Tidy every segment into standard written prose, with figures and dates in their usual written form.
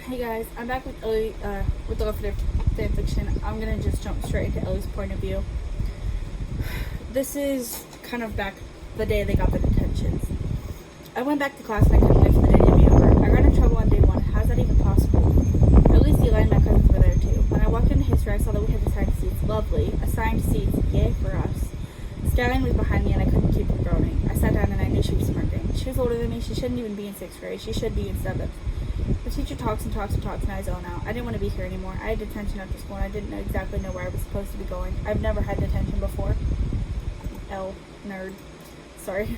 Hey guys, I'm back with Elley, with the Fanfiction. I'm gonna just jump straight into Elley's point of view. This is kind of back the day they got the detentions. I went back to class and I couldn't wait for the day to be over. I got in trouble on day one. How's that even possible? At least Elley and my cousins were there too. When I walked into history, I saw that we had assigned seats. Lovely. Assigned seats. Yay for us. Skyline was behind me and I couldn't keep from groaning. I sat down and I knew she was smirking. She was older than me. She shouldn't even be in 6th grade. She should be in 7th. The teacher talks and talks and talks and I zone out. I didn't want to be here anymore. I had detention after school and I didn't exactly know where I was supposed to be going. I've never had detention before. Nerd. Sorry.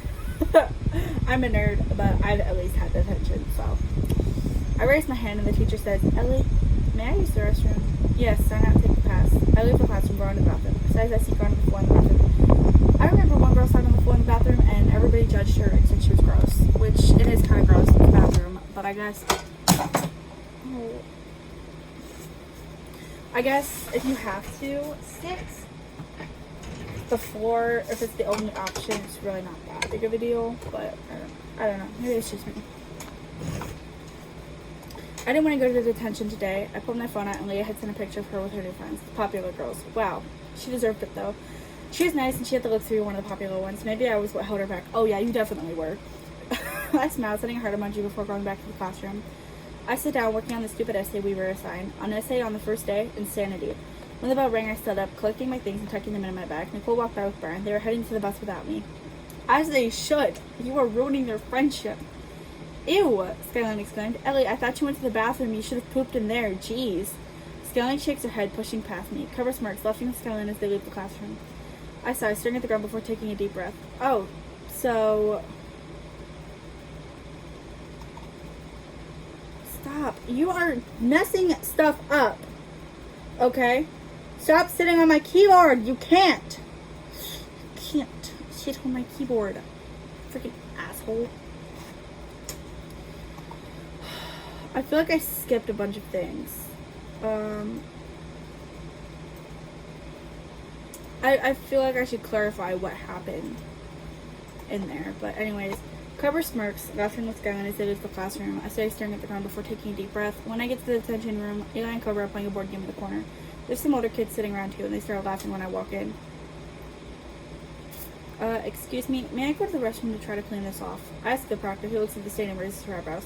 I'm a nerd, but I've at least had detention, so. I raised my hand and the teacher says, Elley, may I use the restroom? Yes, sign out and take the pass. I leave the classroom, go into the bathroom. Besides, I see her on the floor in the bathroom. I remember one girl sat on the floor in the bathroom and everybody judged her and said she was gross, which it is kind of gross in the bathroom, but I guess if you have to sit the floor, if it's the only option, it's really not that big of a deal, but I don't know. Maybe it's just me. I didn't want to go to the detention today. I pulled my phone out and Leah had sent a picture of her with her new friends, the popular girls. Wow. She deserved it though. She was nice and she had to look through one of the popular ones. Maybe I was what held her back. Oh yeah, you definitely were. I smiled, sending a heart emoji before going back to the classroom. I sit down working on the stupid essay we were assigned. An essay on the first day, insanity. When the bell rang, I stood up, collecting my things and tucking them in my bag. Nicole walked by with Brian. They were heading to the bus without me. As they should. You are ruining their friendship. Ew, Skyline exclaimed. Elley, I thought you went to the bathroom. You should have pooped in there. Jeez. Skyline shakes her head, pushing past me. Cover smirks, laughing with Skyline as they leave the classroom. I sigh, staring at the ground before taking a deep breath. Oh, so... Stop. You are messing stuff up. Okay? Stop sitting on my keyboard. You can't. You can't sit on my keyboard. Freaking asshole. I feel like I skipped a bunch of things. I feel like I should clarify what happened in there. But anyways, Cobra smirks, laughing with Skyline as they leave the classroom. I stay staring at the ground before taking a deep breath. When I get to the detention room, Elley and Cobra are playing a board game in the corner. There's some older kids sitting around too, and they start laughing when I walk in. Excuse me, may I go to the restroom to try to clean this off? I ask the proctor, who looks at the stain and raises her eyebrows.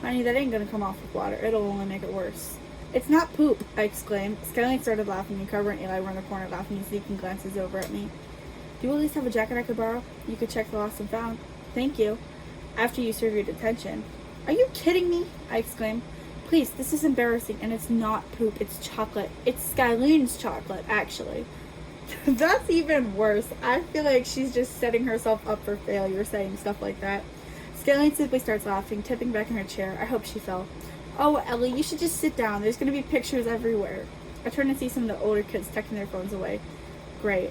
Honey, that ain't gonna come off with water. It'll only make it worse. It's not poop, I exclaimed. Skyline started laughing, and Cobra and Elley were in the corner laughing and sneaking glances over at me. Do you at least have a jacket I could borrow? You could check the lost and found. Thank you. After you serve your detention. Are you kidding me? I exclaimed. Please, this is embarrassing, and it's not poop, it's chocolate. It's Skyline's chocolate, actually. That's even worse. I feel like she's just setting herself up for failure saying stuff like that. Skyline simply starts laughing, tipping back in her chair. I hope she fell. Oh, Elley, you should just sit down. There's going to be pictures everywhere. I turn and see some of the older kids tucking their phones away. Great.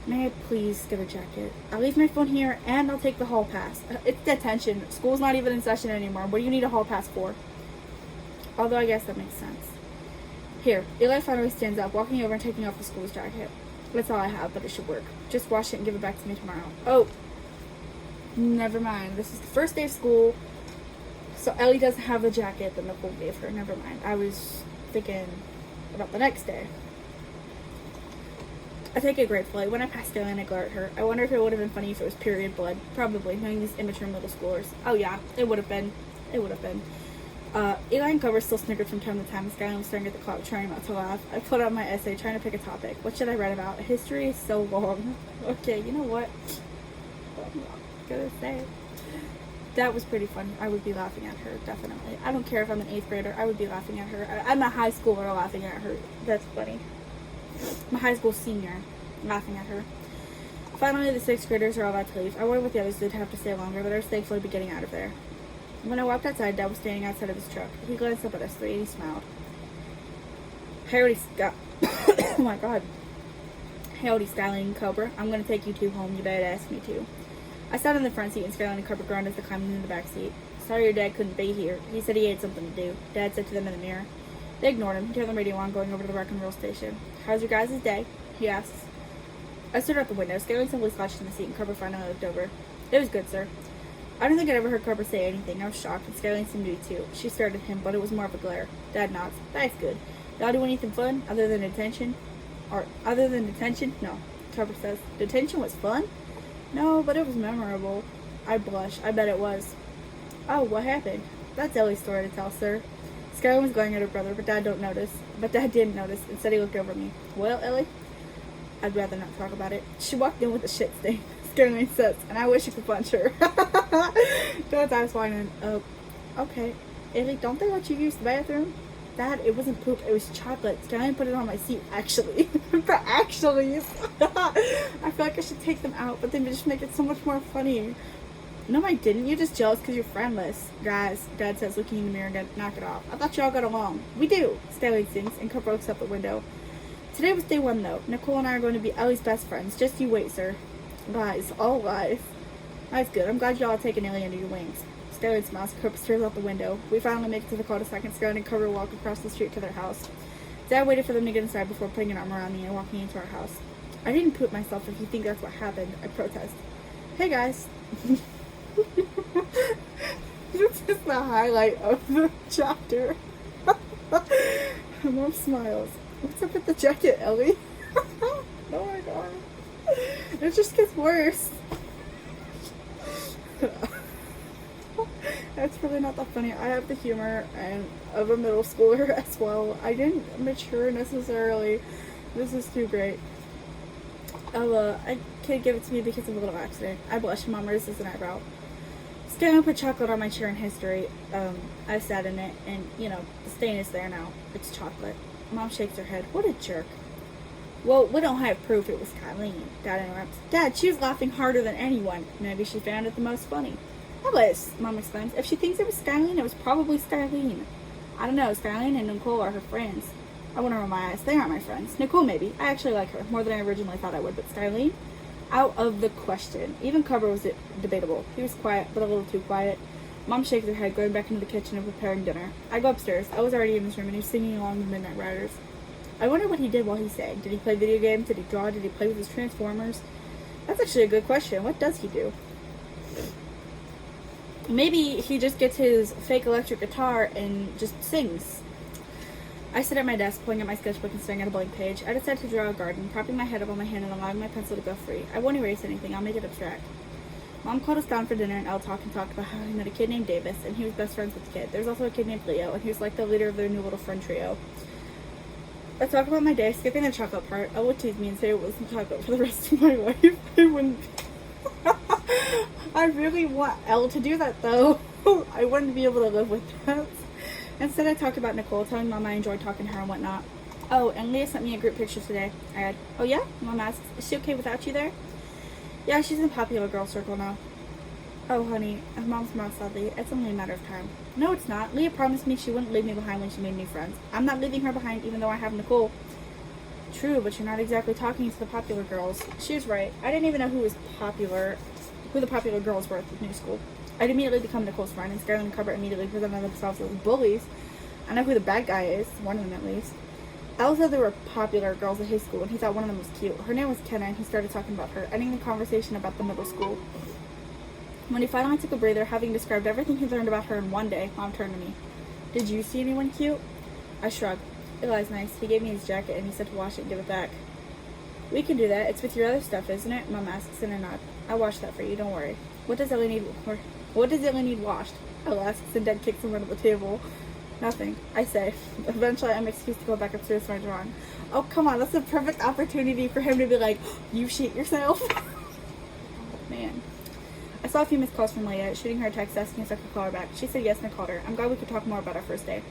May I please get a jacket? I'll leave my phone here, and I'll take the hall pass. It's detention. School's not even in session anymore. What do you need a hall pass for? Although I guess that makes sense. Here, Elley finally stands up, walking over and taking off the school's jacket. That's all I have, but it should work. Just wash it and give it back to me tomorrow. Oh, never mind. This is the first day of school, so Elley doesn't have the jacket that Nicole gave her. Never mind. I was thinking about the next day. I take it gratefully. When I pass Skyline, I glare at her. I wonder if it would have been funny if it was period blood. Probably, knowing these immature middle schoolers. Oh yeah, it would have been. It would have been. Elley and Cobra still snickered from time to time. Skyline was staring at the clock, trying not to laugh. I put out my essay, trying to pick a topic. What should I write about? History is so long. Okay, you know what? I'm not gonna say. That was pretty funny. I would be laughing at her, definitely. I don't care if I'm an 8th grader. I would be laughing at her. I'm a high schooler laughing at her. That's funny. I'm a high school senior laughing at her. Finally, the 6th graders are all about to leave. I wonder what the others did have to stay longer, but I was thankful to be getting out of there. When I walked outside, Dad was standing outside of his truck. He glanced up at us three and he smiled. Howdy, oh my god. Howdy, Skyline and Cobra. I'm gonna take you two home. You better ask me to. I sat in the front seat and Skyline and Cobra groaned as they climbed into the back seat. Sorry your dad couldn't be here. He said he had something to do. Dad said to them in the mirror. They ignored him. He turned the radio on, going over to the rock and roll station. How's your guys' day? He asks. I stood out the window. Skyline simply slouched in the seat and Cobra finally looked over. It was good, sir. I don't think I'd ever heard Carper say anything. I was shocked, and Skyline seemed to be too. She stared at him, but it was more of a glare. Dad nods. That's good. Y'all do anything fun other than detention? No. Carper says. Detention was fun? No, but it was memorable. I blush. I bet it was. Oh, what happened? That's Ellie's story to tell, sir. Skyline was glaring at her brother, but Dad didn't notice. Instead, he looked over me. Well, Elley? I'd rather not talk about it. She walked in with a shit stain. Skyline says, and I wish I could punch her. Dad's eyes widened. Oh, okay. Elley, don't they let you use the bathroom? Dad, it wasn't poop, it was chocolate. Skyline put it on my seat, actually. The actuallys. I feel like I should take them out, but then just make it so much more funny. No, I didn't. You're just jealous because you're friendless. Guys, Dad says, looking in the mirror and knock it off. I thought y'all got along. We do, Skyline sings, and Cooper looks out the window. Today was day one, though. Nicole and I are going to be Ellie's best friends. Just you wait, sir. Lies. All lies. That's good. I'm glad y'all are taking Elley under your wings. Skyline smiles. Cooper stares out the window. We finally make it to the cul-de-sac, and Skyline and Cooper walk across the street to their house. Dad waited for them to get inside before putting an arm around me and walking into our house. I didn't poop myself if you think that's what happened. I protest. Hey, guys. This is the highlight of the chapter. Mom smiles. What's up with the jacket, Elley? Oh my god. It just gets worse. That's really not that funny. I have the humor of a middle schooler as well. I didn't mature necessarily. This is too great. I can't give it to me because of a little accident. I blush. Mom raises an eyebrow. Skyline put chocolate on my chair in history. I sat in it, and, the stain is there now. It's chocolate. Mom shakes her head. What a jerk. Well, we don't have proof it was Kylie. Dad interrupts. Dad, she was laughing harder than anyone. Maybe she found it the most funny. Ellis, Mom explains. If she thinks it was Skyline, it was probably Skyline. I don't know. Skyline and Nicole are her friends. I want to roll my eyes. They aren't my friends. Nicole, maybe. I actually like her more than I originally thought I would, but Skyline? Out of the question. Even Cooper was debatable. He was quiet, but a little too quiet. Mom shakes her head, going back into the kitchen and preparing dinner. I go upstairs. I was already in his room, and he was singing along the Midnight Riders. I wonder what he did while he sang. Did he play video games? Did he draw? Did he play with his Transformers? That's actually a good question. What does he do? Maybe he just gets his fake electric guitar and just sings. I sit at my desk, pulling out my sketchbook and staring at a blank page. I decide to draw a garden, propping my head up on my hand and allowing my pencil to go free. I won't erase anything. I'll make it abstract. Mom called us down for dinner, and Elle talked about how he met a kid named Davis, and he was best friends with the kid. There's also a kid named Leo, and he was like the leader of their new little friend trio. I talk about my day, skipping the chocolate part. Elle would tease me and say it wasn't chocolate for the rest of my life. I wouldn't. I really want Elle to do that, though. I wouldn't be able to live with that. Instead, I talk about Nicole, telling Mom I enjoyed talking to her and whatnot. Oh, and Leah sent me a group picture today. I add, oh yeah? Mom asks, is she okay without you there? Yeah, she's in the popular girl circle now. Oh, honey, Mom smiles sadly. It's only a matter of time. No, it's not. Leah promised me she wouldn't leave me behind when she made new friends. I'm not leaving her behind, even though I have Nicole. True, but you're not exactly talking to the popular girls. She was right. I didn't even know who the popular girls were at the new school. I'd immediately become Nicole's friend, and Skylar and Cooper immediately presented themselves as bullies. I know who the bad guy is, one of them at least. Al said there were popular girls at his school, and he thought one of them was cute. Her name was Kenna, and he started talking about her, ending the conversation about the middle school. When he finally took a breather, having described everything he learned about her in one day, Mom turned to me. Did you see anyone cute? I shrugged. Eli's nice. He gave me his jacket, and he said to wash it and give it back. We can do that. It's with your other stuff, isn't it? Mom asks in a nod. I'll wash that for you. Don't worry. What does Elley need washed? Elle asks, and Dad kicks him under the table. Nothing. I say. Eventually, I'm excused to go back upstairs to my drawing. Oh, come on. That's a perfect opportunity for him to be like, you shit yourself. Man. I saw a few missed calls from Leah, shooting her a text asking if I could call her back. She said yes, and I called her. I'm glad we could talk more about our first day.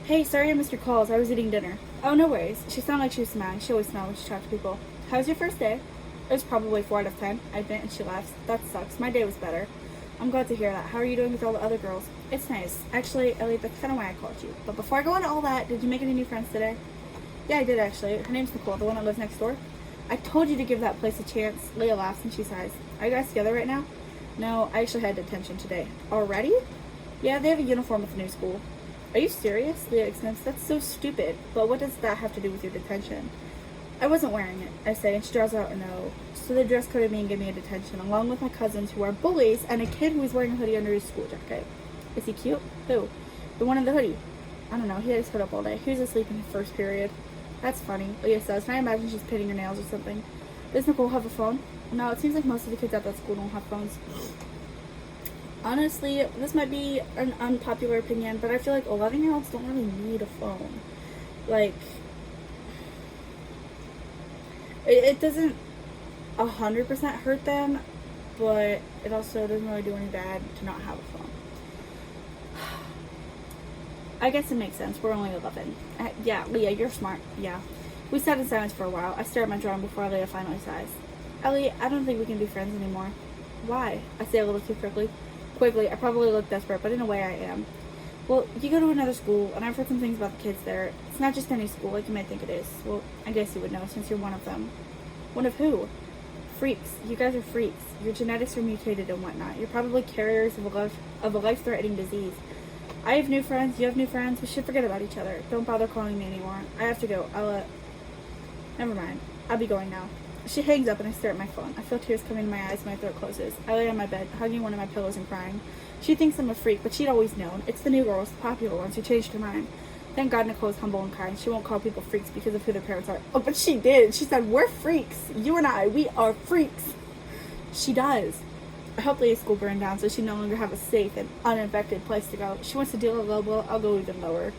Hey, sorry I missed your calls. I was eating dinner. Oh, no worries. She sounded like she was smiling. She always smiles when she talks to people. How was your first day? It was probably 4 out of 10, I admit, and she laughs. That sucks. My day was better. I'm glad to hear that. How are you doing with all the other girls? It's nice. Actually, Elley, that's kind of why I called you. But before I go into all that, did you make any new friends today? Yeah, I did, actually. Her name's Nicole, the one that lives next door. I told you to give that place a chance. Leah laughs and she sighs. Are you guys together right now? No, I actually had detention today. Already? Yeah, they have a uniform at the new school. Are you serious? Leah exclaims. That's so stupid. But what does that have to do with your detention? I wasn't wearing it, I say, and she draws out a no. So they dress coded me and gave me a detention, along with my cousins who are bullies and a kid who was wearing a hoodie under his school jacket. Is he cute? Who? The one in the hoodie. I don't know, he had his hood up all day. He was asleep in the first period. That's funny. Leah says, and I imagine she's pitting her nails or something. Does Nicole have a phone? No, it seems like most of the kids at that school don't have phones. Honestly, this might be an unpopular opinion, but I feel like 11-year-olds don't really need a phone. Like, it doesn't 100% hurt them, but it also doesn't really do any bad to not have a phone. I guess it makes sense. We're only 11. Yeah, Leah, you're smart. Yeah. We sat in silence for a while. I stare at my drawing before Leah finally sighs. Elley, I don't think we can be friends anymore. Why? I say a little too quickly. I probably look desperate, but in a way I am. Well, you go to another school, and I've heard some things about the kids there. It's not just any school like you might think it is. Well, I guess you would know, since you're one of them. One of who? Freaks. You guys are freaks. Your genetics are mutated and whatnot. You're probably carriers of a life-threatening disease. I have new friends. You have new friends. We should forget about each other. Don't bother calling me anymore. I have to go. Never mind. I'll be going now. She hangs up and I stare at my phone. I feel tears coming to my eyes and my throat closes. I lay on my bed, hugging one of my pillows and crying. She thinks I'm a freak, but she'd always known. It's the new girls, the popular ones, who changed her mind. Thank God Nicole is humble and kind. She won't call people freaks because of who their parents are. Oh, but she did. She said, we're freaks. You and I, we are freaks. She does. I hope Leah's school burned down so she no longer have a safe and uninfected place to go. She wants to deal a low blow. I'll go even lower.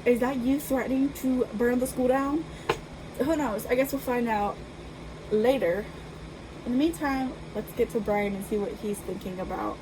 Is that you threatening to burn the school down? Who knows? I guess we'll find out later. In the meantime, let's get to Brian and see what he's thinking about